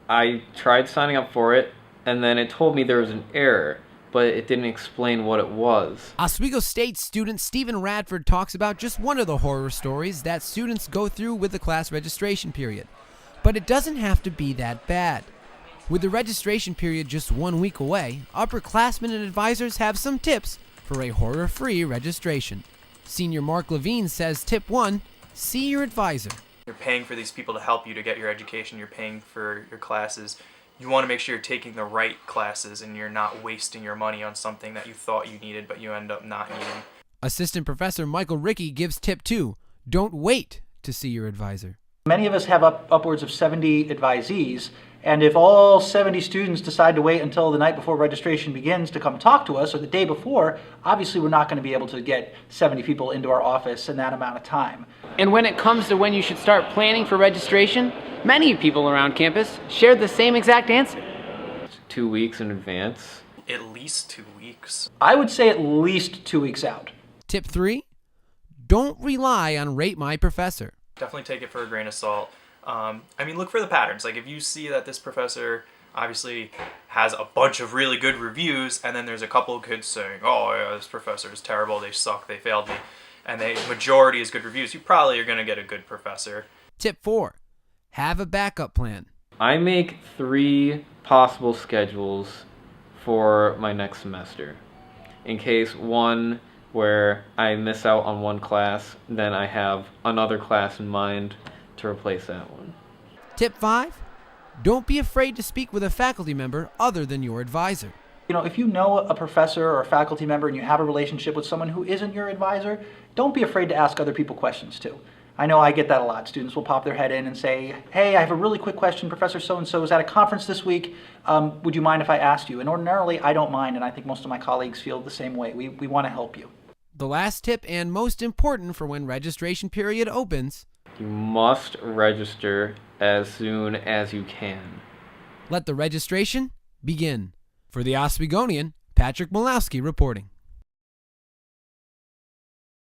I tried signing up for it, and then it told me there was an error, but it didn't explain what it was. Oswego State student Stephen Radford talks about just one of the horror stories that students go through with the class registration period. But it doesn't have to be that bad. With the registration period just 1 week away, upperclassmen and advisors have some tips for a horror-free registration. Senior Mark Levine says tip 1, see your advisor. You're paying for these people to help you to get your education, you're paying for your classes. You want to make sure you're taking the right classes and you're not wasting your money on something that you thought you needed but you end up not needing. Assistant Professor Michael Rickey gives tip 2, don't wait to see your advisor. Many of us have upwards of 70 advisees, and if all 70 students decide to wait until the night before registration begins to come talk to us, or the day before, obviously we're not going to be able to get 70 people into our office in that amount of time. And when it comes to when you should start planning for registration, many people around campus shared the same exact answer. 2 weeks in advance. At least 2 weeks. I would say at least 2 weeks out. Tip 3, don't rely on Rate My Professor. Definitely take it for a grain of salt. Look for the patterns. Like if you see that this professor obviously has a bunch of really good reviews and then there's a couple of kids saying, oh yeah, this professor is terrible, they suck, they failed me, and the majority is good reviews, you probably are going to get a good professor. Tip 4, have a backup plan. I make 3 possible schedules for my next semester. In case one where I miss out on one class, then I have another class in mind to replace that one. Tip 5, don't be afraid to speak with a faculty member other than your advisor. If you know a professor or a faculty member and you have a relationship with someone who isn't your advisor, don't be afraid to ask other people questions too. I know I get that a lot. Students will pop their head in and say, hey, I have a really quick question. Professor so-and-so is at a conference this week. Would you mind if I asked you? And ordinarily, I don't mind, and I think most of my colleagues feel the same way. We want to help you. The last tip, and most important for when registration period opens, You must register as soon as you can. let the registration begin. For the Oswegonian, Patrick Malowski reporting.